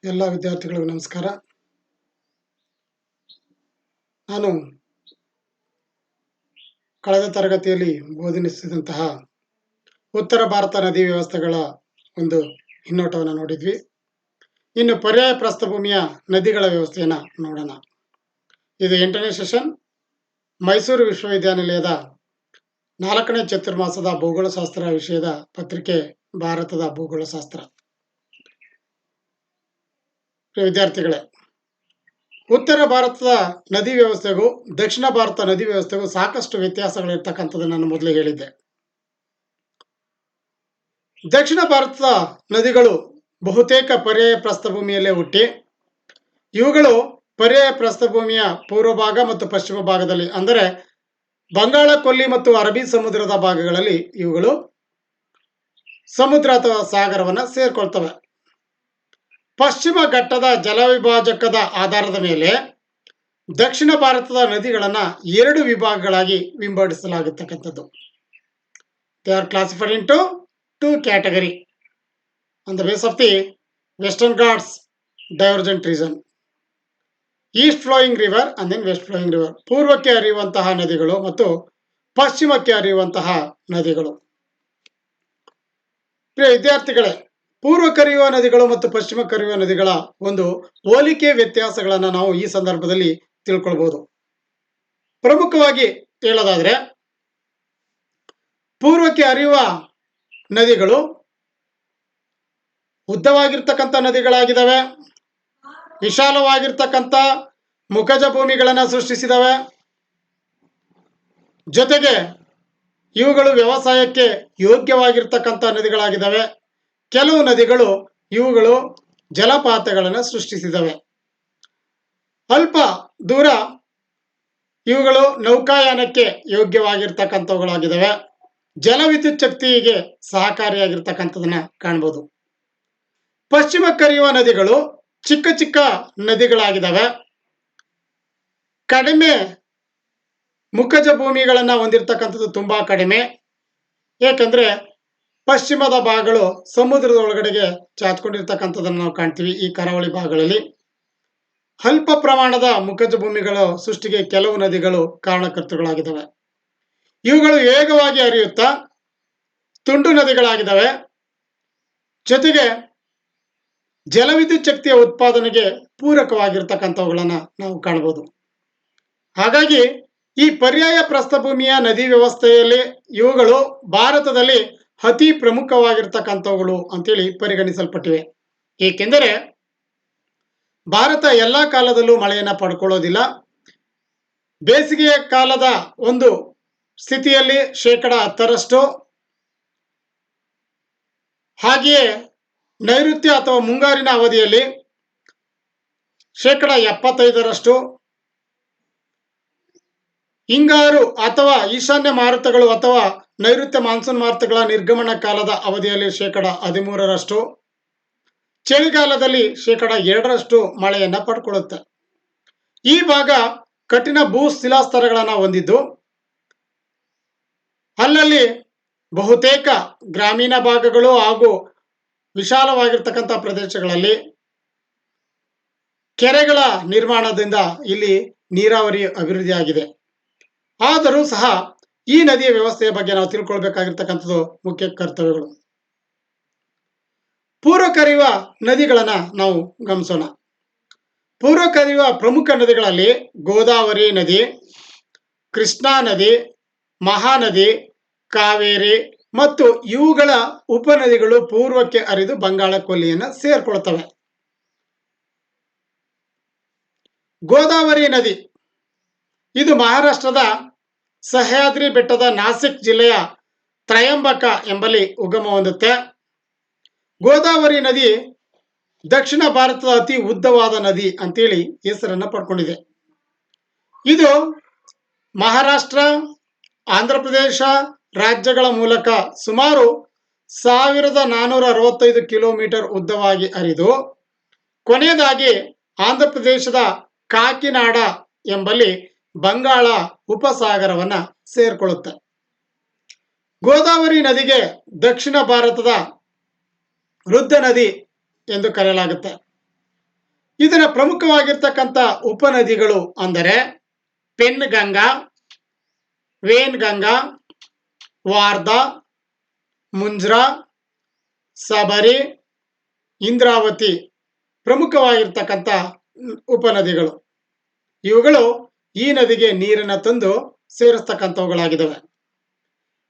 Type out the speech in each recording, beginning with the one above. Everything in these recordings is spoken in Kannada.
ಎಲ್ಲ ವಿದ್ಯಾರ್ಥಿಗಳಿಗೂ ನಮಸ್ಕಾರ. ನಾನು ಕಳೆದ ತರಗತಿಯಲ್ಲಿ ಬೋಧಿಸಿದಂತಹ ಉತ್ತರ ಭಾರತ ನದಿ ವ್ಯವಸ್ಥೆಗಳ ಒಂದು ಹಿನ್ನೋಟವನ್ನು ನೋಡಿದ್ವಿ. ಇನ್ನು ಪರ್ಯಾಯ ಪ್ರಸ್ಥಭೂಮಿಯ ನದಿಗಳ ವ್ಯವಸ್ಥೆಯನ್ನು ನೋಡೋಣ. ಇದು 8ನೇ ಸೆಷನ್, ಮೈಸೂರು ವಿಶ್ವವಿದ್ಯಾನಿಲಯದ 4ನೇ ಚತುರ್ಮಾಸದ ಭೂಗೋಳಶಾಸ್ತ್ರ ವಿಷಯದ ಪತ್ರಿಕೆ ಭಾರತದ ಭೂಗೋಳಶಾಸ್ತ್ರ. ವಿದ್ಯಾರ್ಥಿಗಳೇ, ಉತ್ತರ ಭಾರತದ ನದಿ ವ್ಯವಸ್ಥೆಗೂ ದಕ್ಷಿಣ ಭಾರತ ನದಿ ವ್ಯವಸ್ಥೆಗೂ ಸಾಕಷ್ಟು ವ್ಯತ್ಯಾಸಗಳಿರ್ತಕ್ಕಂಥದ್ದು ನಾನು ಮೊದಲೇ ಹೇಳಿದ್ದೆ. ದಕ್ಷಿಣ ಭಾರತದ ನದಿಗಳು ಬಹುತೇಕ ಪರ್ಯಾಯ ಪ್ರಸ್ಥಭೂಮಿಯಲ್ಲೇ ಹುಟ್ಟಿ, ಇವುಗಳು ಪರ್ಯಾಯ ಪ್ರಸ್ಥಭೂಮಿಯ ಪೂರ್ವ ಭಾಗ ಮತ್ತು ಪಶ್ಚಿಮ ಭಾಗದಲ್ಲಿ, ಅಂದರೆ ಬಂಗಾಳ ಕೊಲ್ಲಿ ಮತ್ತು ಅರಬ್ಬಿ ಸಮುದ್ರದ ಭಾಗಗಳಲ್ಲಿ ಇವುಗಳು ಸಮುದ್ರ ಅಥವಾ ಸಾಗರವನ್ನು ಸೇರ್ಕೊಳ್ತವೆ. ಪಶ್ಚಿಮ ಘಟ್ಟದ ಜಲವಿಭಾಜಕದ ಆಧಾರದ ಮೇಲೆ ದಕ್ಷಿಣ ಭಾರತದ ನದಿಗಳನ್ನು 2 ವಿಭಾಗಗಳಾಗಿ ವಿಂಗಡಿಸಲಾಗಿರ್ತಕ್ಕಂಥದ್ದು. They are classified into 2 category on the base of the Western Ghats divergent region. East flowing river and then west flowing river, ಪೂರ್ವಕ್ಕೆ ಹರಿಯುವಂತಹ ನದಿಗಳು ಮತ್ತು ಪಶ್ಚಿಮಕ್ಕೆ ಹರಿಯುವಂತಹ ನದಿಗಳು. ಪ್ರಿಯ ವಿದ್ಯಾರ್ಥಿಗಳೇ, ಪೂರ್ವಕ್ಕೆ ಹರಿಯುವ ನದಿಗಳು ಮತ್ತು ಪಶ್ಚಿಮಕ್ಕೆ ಹರಿಯುವ ನದಿಗಳ ಒಂದು ಹೋಲಿಕೆ ವ್ಯತ್ಯಾಸಗಳನ್ನು ನಾವು ಈ ಸಂದರ್ಭದಲ್ಲಿ ತಿಳ್ಕೊಳ್ಬಹುದು. ಪ್ರಮುಖವಾಗಿ ಹೇಳೋದಾದ್ರೆ, ಪೂರ್ವಕ್ಕೆ ಹರಿಯುವ ನದಿಗಳು ಉದ್ದವಾಗಿರ್ತಕ್ಕಂಥ ನದಿಗಳಾಗಿದ್ದಾವೆ, ವಿಶಾಲವಾಗಿರ್ತಕ್ಕಂಥ ಮುಖಜ ಭೂಮಿಗಳನ್ನು ಸೃಷ್ಟಿಸಿದವೆ. ಜೊತೆಗೆ ಇವುಗಳು ವ್ಯವಸಾಯಕ್ಕೆ ಯೋಗ್ಯವಾಗಿರ್ತಕ್ಕಂಥ ನದಿಗಳಾಗಿದ್ದಾವೆ. ಕೆಲವು ನದಿಗಳು ಇವುಗಳು ಜಲಪಾತಗಳನ್ನು ಸೃಷ್ಟಿಸಿದವೆ. ಅಲ್ಪ ದೂರ ಇವುಗಳು ನೌಕಾಯಾನಕ್ಕೆ ಯೋಗ್ಯವಾಗಿರ್ತಕ್ಕಂಥವುಗಳಾಗಿದ್ದಾವೆ. ಜಲವಿದ್ಯುತ್ ಶಕ್ತಿಗೆ ಸಹಕಾರಿಯಾಗಿರ್ತಕ್ಕಂಥದನ್ನ ಕಾಣ್ಬೋದು. ಪಶ್ಚಿಮಕ್ಕೆ ಹರಿಯುವ ನದಿಗಳು ಚಿಕ್ಕ ಚಿಕ್ಕ ನದಿಗಳಾಗಿದ್ದಾವೆ. ಕಡಿಮೆ ಮುಖಜ ಭೂಮಿಗಳನ್ನು ಹೊಂದಿರತಕ್ಕಂಥದ್ದು ತುಂಬಾ ಕಡಿಮೆ. ಏಕೆಂದ್ರೆ ಪಶ್ಚಿಮದ ಭಾಗಗಳು ಸಮುದ್ರದ ಒಳಗಡೆಗೆ ಚಾಚ್ಕೊಂಡಿರ್ತಕ್ಕಂಥದ್ದನ್ನು ನಾವು ಕಾಣ್ತೀವಿ. ಈ ಕರಾವಳಿ ಭಾಗಗಳಲ್ಲಿ ಅಲ್ಪ ಪ್ರಮಾಣದ ಮುಖಜ ಭೂಮಿಗಳ ಸೃಷ್ಟಿಗೆ ಕೆಲವು ನದಿಗಳು ಕಾರಣಕರ್ತೃಗಳಾಗಿದ್ದಾವೆ. ಇವುಗಳು ವೇಗವಾಗಿ ಹರಿಯುತ್ತಾ ತುಂಡು ನದಿಗಳಾಗಿದ್ದಾವೆ. ಜೊತೆಗೆ ಜಲವಿದ್ಯುತ್ ಶಕ್ತಿಯ ಉತ್ಪಾದನೆಗೆ ಪೂರಕವಾಗಿರ್ತಕ್ಕಂಥವುಗಳನ್ನು ನಾವು ಕಾಣಬಹುದು. ಹಾಗಾಗಿ ಈ ಪರ್ಯಾಯ ಪ್ರಸ್ಥಭೂಮಿಯ ನದಿ ವ್ಯವಸ್ಥೆಯಲ್ಲಿ ಇವುಗಳು ಭಾರತದಲ್ಲಿ ಅತಿ ಪ್ರಮುಖವಾಗಿರ್ತಕ್ಕಂಥವುಗಳು ಅಂತೇಳಿ ಪರಿಗಣಿಸಲ್ಪಟ್ಟಿವೆ. ಏಕೆಂದರೆ ಭಾರತ ಎಲ್ಲ ಕಾಲದಲ್ಲೂ ಮಳೆಯನ್ನು ಪಡ್ಕೊಳ್ಳೋದಿಲ್ಲ. ಬೇಸಿಗೆಯ ಕಾಲದ ಒಂದು ಸ್ಥಿತಿಯಲ್ಲಿ 10%, ಹಾಗೆಯೇ ನೈಋತ್ಯ ಅಥವಾ ಮುಂಗಾರಿನ ಅವಧಿಯಲ್ಲಿ 75%, ಹಿಂಗಾರು ಅಥವಾ ಈಶಾನ್ಯ ಮಾರುತಗಳು ಅಥವಾ ನೈಋತ್ಯ ಮಾನ್ಸೂನ್ ಮಾರುತಗಳ ನಿರ್ಗಮನ ಕಾಲದ ಅವಧಿಯಲ್ಲಿ 13%, ಚಳಿಗಾಲದಲ್ಲಿ 2% ಮಳೆಯನ್ನು ಪಡ್ಕೊಳ್ಳುತ್ತೆ. ಈ ಭಾಗ ಕಠಿಣ ಭೂ ಶಿಲಾಸ್ತರಗಳನ್ನು ಹೊಂದಿದ್ದು, ಅಲ್ಲಲ್ಲಿ ಬಹುತೇಕ ಗ್ರಾಮೀಣ ಭಾಗಗಳು ಹಾಗೂ ವಿಶಾಲವಾಗಿರ್ತಕ್ಕಂಥ ಪ್ರದೇಶಗಳಲ್ಲಿ ಕೆರೆಗಳ ನಿರ್ಮಾಣದಿಂದ ಇಲ್ಲಿ ನೀರಾವರಿ ಅಭಿವೃದ್ಧಿಯಾಗಿದೆ. ಆದರೂ ಸಹ ಈ ನದಿಯ ವ್ಯವಸ್ಥೆಯ ಬಗ್ಗೆ ನಾವು ತಿಳ್ಕೊಳ್ಬೇಕಾಗಿರ್ತಕ್ಕಂಥದ್ದು ಮುಖ್ಯ ಕರ್ತವ್ಯಗಳು. ಪೂರ್ವಕ್ಕೆ ಹರಿಯುವ ನದಿಗಳನ್ನ ನಾವು ಗಮನಿಸೋಣ. ಪೂರ್ವಕ್ಕೆ ಹರಿಯುವ ಪ್ರಮುಖ ನದಿಗಳಲ್ಲಿ ಗೋದಾವರಿ ನದಿ, ಕೃಷ್ಣಾ ನದಿ, ಮಹಾನದಿ, ಕಾವೇರಿ ಮತ್ತು ಇವುಗಳ ಉಪನದಿಗಳು ಪೂರ್ವಕ್ಕೆ ಹರಿದು ಬಂಗಾಳ ಕೊಲ್ಲಿಯನ್ನು ಸೇರ್ಕೊಳ್ತವೆ. ಗೋದಾವರಿ ನದಿ ಇದು ಮಹಾರಾಷ್ಟ್ರದ ಸಹ್ಯಾದ್ರಿ ಬೆಟ್ಟದ ನಾಸಿಕ್ ಜಿಲ್ಲೆಯ ತ್ರಯಂಬಕ ಎಂಬಲ್ಲಿ ಉಗಮ ಹೊಂದುತ್ತೆ. ಗೋದಾವರಿ ನದಿ ದಕ್ಷಿಣ ಭಾರತದ ಅತಿ ಉದ್ದವಾದ ನದಿ ಅಂತೇಳಿ ಹೆಸರನ್ನು ಪಡ್ಕೊಂಡಿದೆ. ಇದು ಮಹಾರಾಷ್ಟ್ರ, ಆಂಧ್ರ ಪ್ರದೇಶ ರಾಜ್ಯಗಳ ಮೂಲಕ ಸುಮಾರು 1465 ಕಿಲೋಮೀಟರ್ ಉದ್ದವಾಗಿ ಹರಿದು ಕೊನೆಯದಾಗಿ ಆಂಧ್ರ ಪ್ರದೇಶದ ಕಾಕಿನಾಡ ಎಂಬಲ್ಲಿ ಬಂಗಾಳ ಉಪಸಾಗರವನ್ನು ಸೇರ್ಕೊಳ್ಳುತ್ತೆ. ಗೋದಾವರಿ ನದಿಗೆ ದಕ್ಷಿಣ ಭಾರತದ ವೃದ್ಧ ನದಿ ಎಂದು ಕರೆಯಲಾಗುತ್ತೆ. ಇದರ ಪ್ರಮುಖವಾಗಿರ್ತಕ್ಕಂಥ ಉಪನದಿಗಳು ಅಂದರೆ pen Ganga, vane Ganga, Wardha, ಮುಂಜ್ರಾ, Sabri, Indravati ಪ್ರಮುಖವಾಗಿರ್ತಕ್ಕಂಥ ಉಪನದಿಗಳು. ಇವುಗಳು ಈ ನದಿಗೆ ನೀರನ್ನು ತಂದು ಸೇರಿಸ್ತಕ್ಕಂಥವುಗಳಾಗಿದ್ದಾವೆ.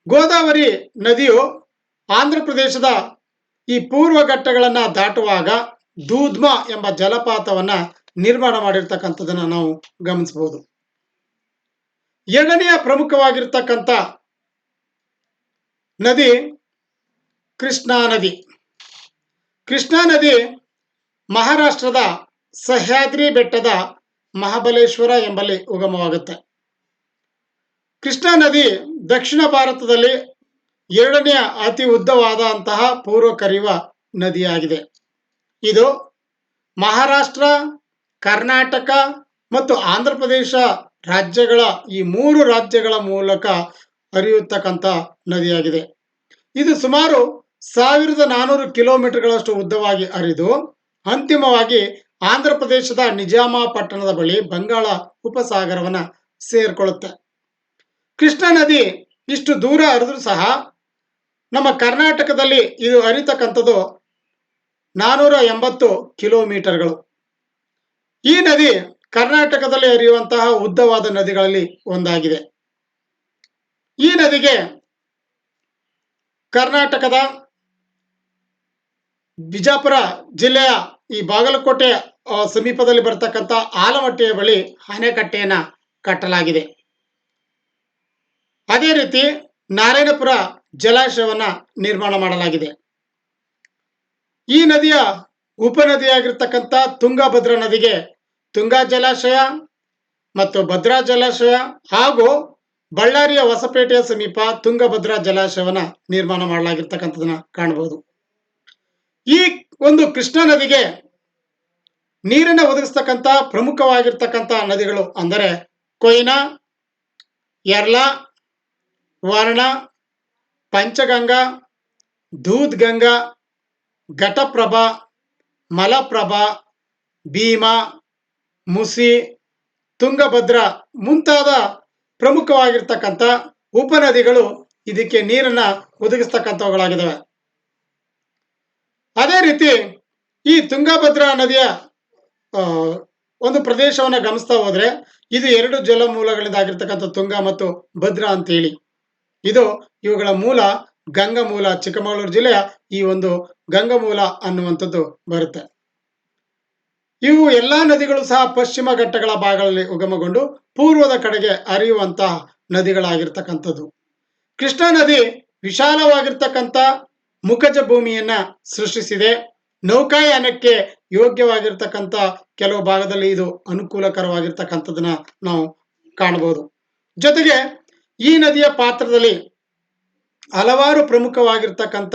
ಗೋದಾವರಿ ನದಿಯು ಆಂಧ್ರ ಪ್ರದೇಶದ ಈ ಪೂರ್ವ ಘಟ್ಟಗಳನ್ನು ದಾಟುವಾಗ ದೂಧ್ಮಾ ಎಂಬ ಜಲಪಾತವನ್ನ ನಿರ್ಮಾಣ ಮಾಡಿರ್ತಕ್ಕಂಥದ್ದನ್ನು ನಾವು ಗಮನಿಸಬಹುದು. ಎರಡನೆಯ ಪ್ರಮುಖವಾಗಿರ್ತಕ್ಕಂಥ ನದಿ ಕೃಷ್ಣಾ ನದಿ. ಕೃಷ್ಣಾ ನದಿ ಮಹಾರಾಷ್ಟ್ರದ ಸಹ್ಯಾದ್ರಿ ಬೆಟ್ಟದ ಮಹಾಬಲೇಶ್ವರ ಎಂಬಲ್ಲಿ ಉಗಮವಾಗುತ್ತೆ. ಕೃಷ್ಣಾ ನದಿ ದಕ್ಷಿಣ ಭಾರತದಲ್ಲಿ ಎರಡನೆಯ ಅತಿ ಉದ್ದವಾದಂತಹ ಪೂರ್ವ ಹರಿಯುವ ನದಿಯಾಗಿದೆ. ಇದು ಮಹಾರಾಷ್ಟ್ರ, ಕರ್ನಾಟಕ ಮತ್ತು ಆಂಧ್ರ ಪ್ರದೇಶ ರಾಜ್ಯಗಳ ಈ ಮೂರು ರಾಜ್ಯಗಳ ಮೂಲಕ ಹರಿಯುತ್ತಕ್ಕಂಥ ನದಿಯಾಗಿದೆ. ಇದು ಸುಮಾರು 1400 ಕಿಲೋಮೀಟರ್ಗಳಷ್ಟು ಉದ್ದವಾಗಿ ಹರಿದು ಅಂತಿಮವಾಗಿ ಆಂಧ್ರ ಪ್ರದೇಶದ ನಿಜಾಮ ಪಟ್ಟಣದ ಬಳಿ ಬಂಗಾಳ ಉಪಸಾಗರವನ್ನು ಸೇರಿಕೊಳ್ಳುತ್ತೆ. ಕೃಷ್ಣಾ ನದಿ ಇಷ್ಟು ದೂರ ಹರಿದ್ರೂ ಸಹ ನಮ್ಮ ಕರ್ನಾಟಕದಲ್ಲಿ ಇದು ಹರಿತಕ್ಕಂಥದ್ದು 480 ಕಿಲೋಮೀಟರ್ಗಳು. ಈ ನದಿ ಕರ್ನಾಟಕದಲ್ಲಿ ಹರಿಯುವಂತಹ ಉದ್ದವಾದ ನದಿಗಳಲ್ಲಿ ಒಂದಾಗಿದೆ. ಈ ನದಿಗೆ ಕರ್ನಾಟಕದ ಬಿಜಾಪುರ ಜಿಲ್ಲೆಯ ಈ ಬಾಗಲಕೋಟೆ ಸಮೀಪದಲ್ಲಿ ಬರ್ತಕ್ಕಂಥ ಆಲಮಟ್ಟಿಯ ಬಳಿ ಅಣೆಕಟ್ಟೆಯನ್ನು ಕಟ್ಟಲಾಗಿದೆ. ಅದೇ ರೀತಿ ನಾರಾಯಣಪುರ ಜಲಾಶಯವನ್ನು ನಿರ್ಮಾಣ ಮಾಡಲಾಗಿದೆ. ಈ ನದಿಯ ಉಪನದಿಯಾಗಿರ್ತಕ್ಕಂಥ ತುಂಗಭದ್ರಾ ನದಿಗೆ ತುಂಗಾ ಜಲಾಶಯ ಮತ್ತು ಭದ್ರಾ ಜಲಾಶಯ ಹಾಗೂ ಬಳ್ಳಾರಿಯ ಹೊಸಪೇಟೆಯ ಸಮೀಪ ತುಂಗಭದ್ರಾ ಜಲಾಶಯವನ್ನು ನಿರ್ಮಾಣ ಮಾಡಲಾಗಿರ್ತಕ್ಕಂಥದನ್ನ ಕಾಣಬಹುದು. ಈ ಒಂದು ಕೃಷ್ಣಾ ನದಿಗೆ ನೀರನ್ನು ಒದಗಿಸ್ತಕ್ಕಂಥ ಪ್ರಮುಖವಾಗಿರ್ತಕ್ಕಂಥ ನದಿಗಳು ಅಂದರೆ ಕೊಯ್ನಾ, ಯರ್ಲಾ, ವರ್ಣ, ಪಂಚಗಂಗಾ, ದೂದ್ ಗಂಗಾ, ಘಟಪ್ರಭಾ, ಮಲಪ್ರಭಾ, ಭೀಮಾ, ಮುಸಿ, ತುಂಗಭದ್ರಾ ಮುಂತಾದ ಪ್ರಮುಖವಾಗಿರ್ತಕ್ಕಂಥ ಉಪನದಿಗಳು ಇದಕ್ಕೆ ನೀರನ್ನು ಒದಗಿಸ್ತಕ್ಕಂಥವುಗಳಾಗಿದ್ದಾವೆ. ಅದೇ ರೀತಿ ಈ ತುಂಗಭದ್ರಾ ನದಿಯ ಒಂದು ಪ್ರದೇಶವನ್ನು ಗಮನಿಸ್ತಾ ಹೋದ್ರೆ ಇದು ಎರಡು ಜಲಮೂಲಗಳಿಂದ ಆಗಿರ್ತಕ್ಕಂಥ ತುಂಗಾ ಮತ್ತು ಭದ್ರಾ ಅಂತೇಳಿ. ಇದು ಇವುಗಳ ಮೂಲ ಗಂಗಾ ಮೂಲ. ಚಿಕ್ಕಮಗಳೂರು ಜಿಲ್ಲೆಯ ಈ ಒಂದು ಗಂಗಾ ಮೂಲ ಅನ್ನುವಂಥದ್ದು ಬರುತ್ತೆ. ಇವು ಎಲ್ಲಾ ನದಿಗಳು ಸಹ ಪಶ್ಚಿಮ ಘಟ್ಟಗಳ ಭಾಗಗಳಲ್ಲಿ ಉಗಮಗೊಂಡು ಪೂರ್ವದ ಕಡೆಗೆ ಹರಿಯುವಂತಹ ನದಿಗಳಾಗಿರ್ತಕ್ಕಂಥದ್ದು. ಕೃಷ್ಣಾ ನದಿ ವಿಶಾಲವಾಗಿರ್ತಕ್ಕಂಥ ಮುಖಜ ಭೂಮಿಯನ್ನ ಸೃಷ್ಟಿಸಿದೆ. ನೌಕಾಯಾನಕ್ಕೆ ಯೋಗ್ಯವಾಗಿರ್ತಕ್ಕಂಥ ಕೆಲವು ಭಾಗದಲ್ಲಿ ಇದು ಅನುಕೂಲಕರವಾಗಿರ್ತಕ್ಕಂಥದನ್ನ ನಾವು ಕಾಣಬಹುದು. ಜೊತೆಗೆ ಈ ನದಿಯ ಪಾತ್ರದಲ್ಲಿ ಹಲವಾರು ಪ್ರಮುಖವಾಗಿರ್ತಕ್ಕಂಥ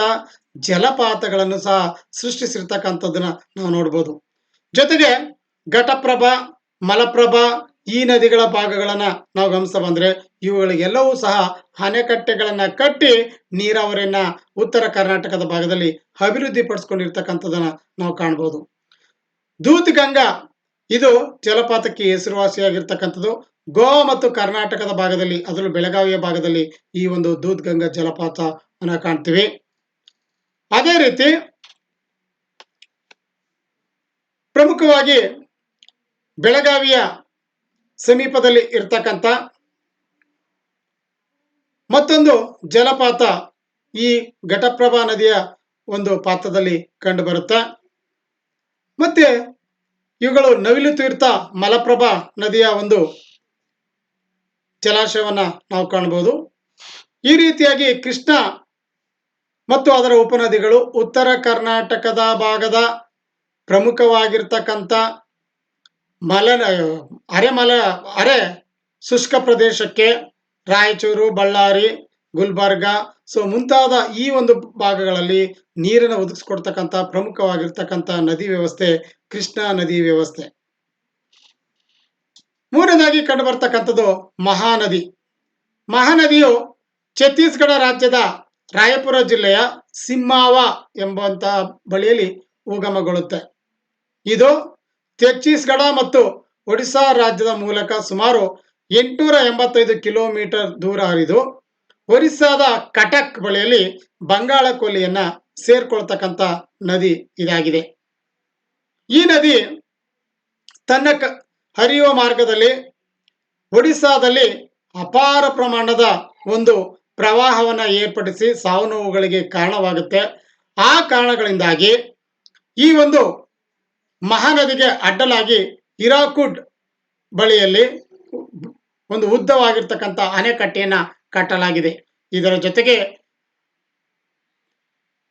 ಜಲಪಾತಗಳನ್ನು ಸಹ ಸೃಷ್ಟಿಸಿರ್ತಕ್ಕಂಥದ್ದನ್ನ ನಾವು ನೋಡ್ಬೋದು. ಜೊತೆಗೆ ಘಟಪ್ರಭಾ, ಮಲಪ್ರಭಾ ಈ ನದಿಗಳ ಭಾಗಗಳನ್ನ ನಾವು ಗಮನಿಸ ಬಂದ್ರೆ ಇವುಗಳಿಗೆಲ್ಲವೂ ಸಹ ಅಣೆಕಟ್ಟೆಗಳನ್ನ ಕಟ್ಟಿ ನೀರಾವರಿಯನ್ನ ಉತ್ತರ ಕರ್ನಾಟಕದ ಭಾಗದಲ್ಲಿ ಅಭಿವೃದ್ಧಿ ಪಡಿಸ್ಕೊಂಡಿರ್ತಕ್ಕಂಥದನ್ನ ನಾವು ಕಾಣಬಹುದು. ದೂದ್ ಗಂಗಾ ಇದು ಜಲಪಾತಕ್ಕೆ ಹೆಸರುವಾಸಿಯಾಗಿರ್ತಕ್ಕಂಥದ್ದು. ಗೋವಾ ಮತ್ತು ಕರ್ನಾಟಕದ ಭಾಗದಲ್ಲಿ ಅದರಲ್ಲೂ ಬೆಳಗಾವಿಯ ಭಾಗದಲ್ಲಿ ಈ ಒಂದು ದೂದ್ ಗಂಗಾ ಜಲಪಾತವನ್ನ ಕಾಣ್ತೀವಿ. ಅದೇ ರೀತಿ ಪ್ರಮುಖವಾಗಿ ಬೆಳಗಾವಿಯ ಸಮೀಪದಲ್ಲಿ ಇರ್ತಕ್ಕಂಥ ಮತ್ತೊಂದು ಜಲಪಾತ ಈ ಘಟಪ್ರಭಾ ನದಿಯ ಒಂದು ಪಾತ್ರದಲ್ಲಿ ಕಂಡು ಬರುತ್ತೆ. ಮತ್ತೆ ಇವುಗಳು ನವಿಲು ತೀರ್ಥ, ಮಲಪ್ರಭಾ ನದಿಯ ಒಂದು ಜಲಾಶಯವನ್ನ ನಾವು ಕಾಣಬಹುದು. ಈ ರೀತಿಯಾಗಿ ಕೃಷ್ಣ ಮತ್ತು ಅದರ ಉಪನದಿಗಳು ಉತ್ತರ ಕರ್ನಾಟಕದ ಭಾಗದ ಪ್ರಮುಖವಾಗಿರ್ತಕ್ಕಂಥ ಅರೆ ಶುಷ್ಕ ಪ್ರದೇಶಕ್ಕೆ ರಾಯಚೂರು, ಬಳ್ಳಾರಿ, ಗುಲ್ಬರ್ಗ ಮುಂತಾದ ಈ ಒಂದು ಭಾಗಗಳಲ್ಲಿ ನೀರನ್ನು ಒದಗಿಸ್ಕೊಡ್ತಕ್ಕಂಥ ಪ್ರಮುಖವಾಗಿರ್ತಕ್ಕಂಥ ನದಿ ವ್ಯವಸ್ಥೆ ಕೃಷ್ಣಾ ನದಿ ವ್ಯವಸ್ಥೆ. ಮೂರನೇದಾಗಿ ಕಂಡು ಬರ್ತಕ್ಕಂಥದ್ದು ಮಹಾನದಿ. ಮಹಾನದಿಯು ಛತ್ತೀಸ್ಗಢ ರಾಜ್ಯದ ರಾಯಪುರ ಜಿಲ್ಲೆಯ ಸಿಮ್ಮಾವ ಎಂಬಂತಹ ಬಳಿಯಲ್ಲಿ ಉಗಮಗೊಳ್ಳುತ್ತೆ. ಇದು ಛತ್ತೀಸ್ಗಢ ಮತ್ತು ಒಡಿಶಾ ರಾಜ್ಯದ ಮೂಲಕ ಸುಮಾರು 885 ಕಿಲೋಮೀಟರ್ ದೂರ ಹರಿದು ಒರಿಸ್ಸಾದ ಕಟಕ್ ಬಳಿಯಲ್ಲಿ ಬಂಗಾಳ ಕೊಲ್ಲಿಯನ್ನ ಸೇರ್ಕೊಳ್ತಕ್ಕಂಥ ನದಿ ಇದಾಗಿದೆ. ಈ ನದಿ ತನ್ನ ಹರಿಯುವ ಮಾರ್ಗದಲ್ಲಿ ಒಡಿಸ್ಸಾದಲ್ಲಿ ಅಪಾರ ಪ್ರಮಾಣದ ಒಂದು ಪ್ರವಾಹವನ್ನು ಏರ್ಪಡಿಸಿ ಸಾವು ನೋವುಗಳಿಗೆ ಕಾರಣವಾಗುತ್ತೆ. ಆ ಕಾರಣಗಳಿಂದಾಗಿ ಈ ಒಂದು ಮಹಾನದಿಗೆ ಅಡ್ಡಲಾಗಿ ಹಿರಾಕುಡ್ ಬಳಿಯಲ್ಲಿ ಒಂದು ಉದ್ದವಾಗಿರ್ತಕ್ಕಂಥ ಅಣೆಕಟ್ಟೆಯನ್ನ ಕಟ್ಟಲಾಗಿದೆ. ಇದರ ಜೊತೆಗೆ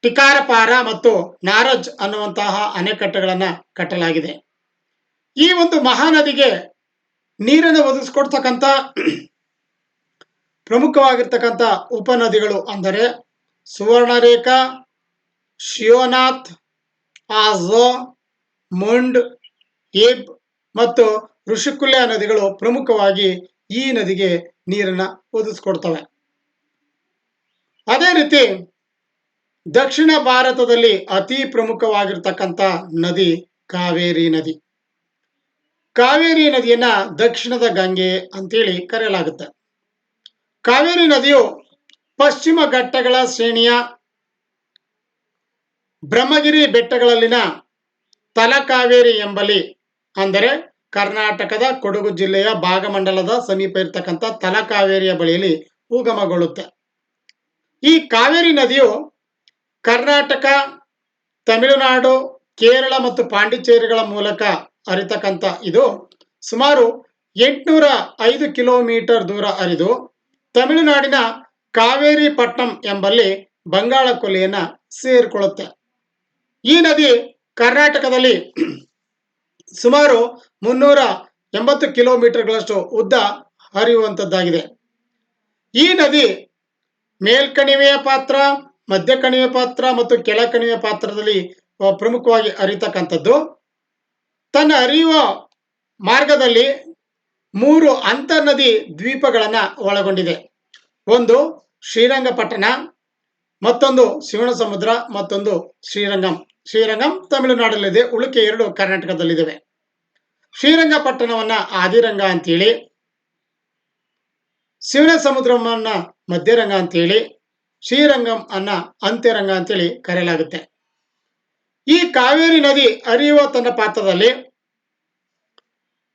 ಟಿಕಾರಪಾರ ಮತ್ತು ನಾರಜ್ ಅನ್ನುವಂತಹ ಅಣೆಕಟ್ಟೆಗಳನ್ನ ಕಟ್ಟಲಾಗಿದೆ. ಈ ಒಂದು ಮಹಾನದಿಗೆ ನೀರನ್ನು ಒದಗಿಸ್ಕೊಡ್ತಕ್ಕಂಥ ಪ್ರಮುಖವಾಗಿರ್ತಕ್ಕಂಥ ಉಪನದಿಗಳು ಅಂದರೆ ಸುವರ್ಣರೇಖಾ, ಶಿವನಾಥ್, ಆಜೋ, ಮುಂಡ್, ಏಬ್ ಮತ್ತು ಋಷಿಕುಲ್ಯ ನದಿಗಳು ಪ್ರಮುಖವಾಗಿ ಈ ನದಿಗೆ ನೀರನ್ನು ಒದಗಿಸ್ಕೊಡ್ತವೆ. ಅದೇ ರೀತಿ ದಕ್ಷಿಣ ಭಾರತದಲ್ಲಿ ಅತಿ ಪ್ರಮುಖವಾಗಿರ್ತಕ್ಕಂಥ ನದಿ ಕಾವೇರಿ ನದಿ. ಕಾವೇರಿ ನದಿಯನ್ನ ದಕ್ಷಿಣದ ಗಂಗೆ ಅಂತೇಳಿ ಕರೆಯಲಾಗುತ್ತೆ. ಕಾವೇರಿ ನದಿಯು ಪಶ್ಚಿಮ ಘಟ್ಟಗಳ ಶ್ರೇಣಿಯ ಬ್ರಹ್ಮಗಿರಿ ಬೆಟ್ಟಗಳಲ್ಲಿನ ತಲಕಾವೇರಿ ಎಂಬಲ್ಲಿ, ಅಂದರೆ ಕರ್ನಾಟಕದ ಕೊಡಗು ಜಿಲ್ಲೆಯ ಭಾಗಮಂಡಲದ ಸಮೀಪ ಇರತಕ್ಕಂಥ ತಲಕಾವೇರಿಯ ಬಳಿಯಲ್ಲಿ ಉಗಮಗೊಳ್ಳುತ್ತೆ. ಈ ಕಾವೇರಿ ನದಿಯು ಕರ್ನಾಟಕ, ತಮಿಳುನಾಡು, ಕೇರಳ ಮತ್ತು ಪಾಂಡಿಚೇರಿಗಳ ಮೂಲಕ ಹರಿತಕ್ಕಂಥ ಇದು ಸುಮಾರು 805 ಕಿಲೋಮೀಟರ್ ದೂರ ಹರಿದು ತಮಿಳುನಾಡಿನ ಕಾವೇರಿ ಪಟ್ಟಣಂ ಎಂಬಲ್ಲಿ ಬಂಗಾಳ ಕೊಲ್ಲಿಯನ್ನ ಸೇರಿಕೊಳ್ಳುತ್ತೆ. ಈ ನದಿ ಕರ್ನಾಟಕದಲ್ಲಿ ಸುಮಾರು 380 ಕಿಲೋಮೀಟರ್ಗಳಷ್ಟು ಉದ್ದ ಹರಿಯುವಂಥದ್ದಾಗಿದೆ. ಈ ನದಿ ಮೇಲ್ಕಣಿವೆಯ ಪಾತ್ರ, ಮಧ್ಯ ಕಣಿವೆ ಪಾತ್ರ ಮತ್ತು ಕೆಳ ಕಣಿವೆ ಪಾತ್ರದಲ್ಲಿ ಪ್ರಮುಖವಾಗಿ ಹರಿತಕ್ಕಂಥದ್ದು. ತನ್ನ ಹರಿಯುವ ಮಾರ್ಗದಲ್ಲಿ 3 ಅಂತರ್ನದಿ ದ್ವೀಪಗಳನ್ನು ಒಳಗೊಂಡಿದೆ. ಒಂದು ಶ್ರೀರಂಗಪಟ್ಟಣ, ಮತ್ತೊಂದು ಶಿವನಸಮುದ್ರ, ಮತ್ತೊಂದು ಶ್ರೀರಂಗಂ. ಶ್ರೀರಂಗಂ ತಮಿಳುನಾಡಲ್ಲಿದೆ, ಉಳಿಕೆ 2 ಕರ್ನಾಟಕದಲ್ಲಿದ್ದಾವೆ. ಶ್ರೀರಂಗಪಟ್ಟಣವನ್ನ ಆದಿರಂಗ ಅಂತೇಳಿ, ಶಿವನ ಸಮುದ್ರವನ್ನ ಮಧ್ಯರಂಗ ಅಂತೇಳಿ, ಶ್ರೀರಂಗಂ ಅನ್ನ ಅಂತ್ಯರಂಗ ಅಂತೇಳಿ ಕರೆಯಲಾಗುತ್ತೆ. ಈ ಕಾವೇರಿ ನದಿ ಹರಿಯುವ ತನ್ನ ಪಾತ್ರದಲ್ಲಿ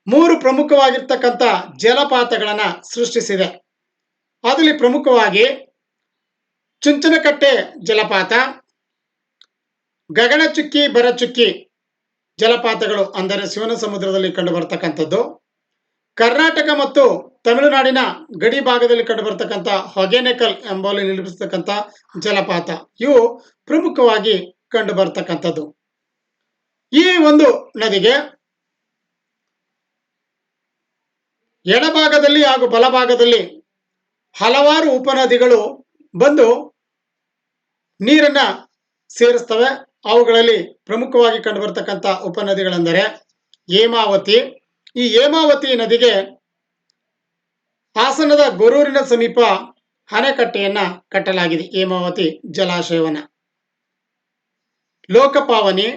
3 ಪ್ರಮುಖವಾಗಿರ್ತಕ್ಕಂಥ ಜಲಪಾತಗಳನ್ನ ಸೃಷ್ಟಿಸಿದೆ. ಅದರಲ್ಲಿ ಪ್ರಮುಖವಾಗಿ ಚುಂಚನಕಟ್ಟೆ ಜಲಪಾತ, ಗಗನಚುಕ್ಕಿ, ಭರಚುಕ್ಕಿ ಜಲಪಾತಗಳು ಅಂದರೆ ಶಿವನ ಸಮುದ್ರದಲ್ಲಿ ಕಂಡು ಬರ್ತಕ್ಕಂಥದ್ದು. ಕರ್ನಾಟಕ ಮತ್ತು ತಮಿಳುನಾಡಿನ ಗಡಿ ಭಾಗದಲ್ಲಿ ಕಂಡು ಬರ್ತಕ್ಕಂಥ ಹೊಗೆನೆಕಲ್ ಎಂಬಲ್ಲಿ ನಿರ್ಮಿಸತಕ್ಕಂಥ ಜಲಪಾತ, ಇವು ಪ್ರಮುಖವಾಗಿ ಕಂಡು ಬರ್ತಕ್ಕಂಥದ್ದು. ಈ ಒಂದು ನದಿಗೆ ಎಡಭಾಗದಲ್ಲಿ ಹಾಗೂ ಬಲಭಾಗದಲ್ಲಿ ಹಲವಾರು ಉಪನದಿಗಳು ಬಂದು ನೀರನ್ನ ಸೇರಿಸ್ತವೆ. ಅವುಗಳಲ್ಲಿ ಪ್ರಮುಖವಾಗಿ ಕಂಡುಬರ್ತಕ್ಕಂಥ ಉಪನದಿಗಳೆಂದರೆ ಹೇಮಾವತಿ. ಈ ಹೇಮಾವತಿ ನದಿಗೆ ಹಾಸನದ ಗೊರೂರಿನ ಸಮೀಪ ಅಣೆಕಟ್ಟೆಯನ್ನ ಕಟ್ಟಲಾಗಿದೆ, ಹೇಮಾವತಿ ಜಲಾಶಯವನ್ನ. ಲೋಕಪಾವನಿ,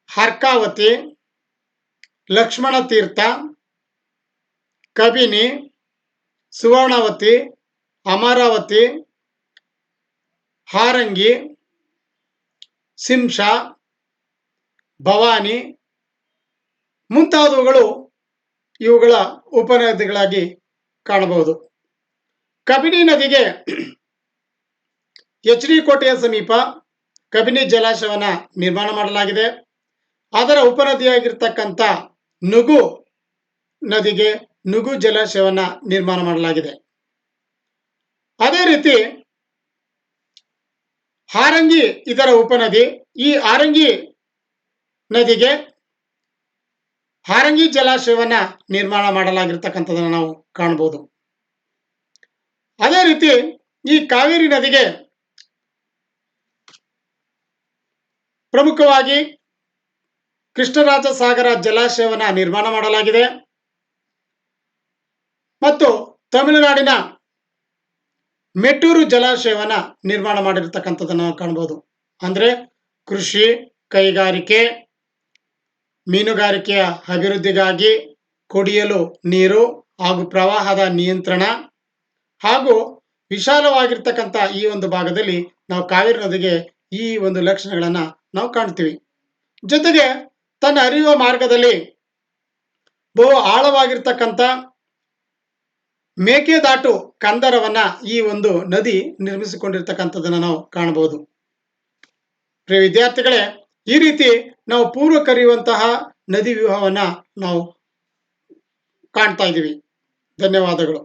ಹರ್ಕಾವತಿ, ಲಕ್ಷ್ಮಣ ತೀರ್ಥ, ಕಬಿನಿ, ಸುವರ್ಣವತಿ, ಅಮರಾವತಿ, ಹಾರಂಗಿ, ಸಿಂಷಾ, ಭವಾನಿ ಮುಂತಾದವುಗಳು ಇವುಗಳ ಉಪನದಿಗಳಾಗಿ ಕಾಣಬಹುದು. ಕಬಿನಿ ನದಿಗೆ ಎಚ್.ಡಿ. ಕೋಟೆಯ ಸಮೀಪ ಕಬಿನಿ ಜಲಾಶಯವನ್ನ ನಿರ್ಮಾಣ ಮಾಡಲಾಗಿದೆ. ಅದರ ಉಪನದಿಯಾಗಿರ್ತಕ್ಕಂಥ ನುಗು ನದಿಗೆ ನುಗು ಜಲಾಶಯವನ್ನ ನಿರ್ಮಾಣ ಮಾಡಲಾಗಿದೆ. ಅದೇ ರೀತಿ ಹಾರಂಗಿ ಇದರ ಉಪನದಿ. ಈ ಹಾರಂಗಿ ನದಿಗೆ ಹಾರಂಗಿ ಜಲಾಶಯವನ್ನ ನಿರ್ಮಾಣ ಮಾಡಲಾಗಿರ್ತಕ್ಕಂಥದನ್ನು ನಾವು ಕಾಣಬಹುದು. ಅದೇ ರೀತಿ ಈ ಕಾವೇರಿ ನದಿಗೆ ಪ್ರಮುಖವಾಗಿ ಕೃಷ್ಣರಾಜ ಸಾಗರ ಜಲಾಶಯವನ್ನ ನಿರ್ಮಾಣ ಮಾಡಲಾಗಿದೆ ಮತ್ತು ತಮಿಳುನಾಡಿನ ಮೆಟ್ಟೂರು ಜಲಾಶಯವನ್ನ ನಿರ್ಮಾಣ ಮಾಡಿರ್ತಕ್ಕಂಥದ್ದನ್ನು ಕಾಣಬಹುದು. ಅಂದ್ರೆ ಕೃಷಿ, ಕೈಗಾರಿಕೆ, ಮೀನುಗಾರಿಕೆಯ ಅಭಿವೃದ್ಧಿಗಾಗಿ ಕುಡಿಯಲು ನೀರು ಹಾಗೂ ಪ್ರವಾಹದ ನಿಯಂತ್ರಣ ಹಾಗೂ ವಿಶಾಲವಾಗಿರ್ತಕ್ಕಂಥ ಈ ಒಂದು ಭಾಗದಲ್ಲಿ ನಾವು ಕಾವೇರಿ ನದಿಗೆ ಈ ಒಂದು ಲಕ್ಷಣಗಳನ್ನ ನಾವು ಕಾಣ್ತೀವಿ. ಜೊತೆಗೆ ತನ್ನ ಹರಿಯುವ ಮಾರ್ಗದಲ್ಲಿ ಬಹು ಆಳವಾಗಿರ್ತಕ್ಕಂಥ ಮೇಕೆದಾಟು ಕಂದರವನ್ನ ಈ ಒಂದು ನದಿ ನಿರ್ಮಿಸಿಕೊಂಡಿರ್ತಕ್ಕಂಥದ್ದನ್ನ ನಾವು ಕಾಣಬಹುದು. ಪ್ರಿಯ ವಿದ್ಯಾರ್ಥಿಗಳೇ, ಈ ರೀತಿ ನಾವು ಪೂರ್ವ ಕರೆಯುವಂತಹ ನದಿ ವ್ಯೂಹವನ್ನ ನಾವು ಕಾಣ್ತಾ ಇದ್ದೀವಿ. ಧನ್ಯವಾದಗಳು.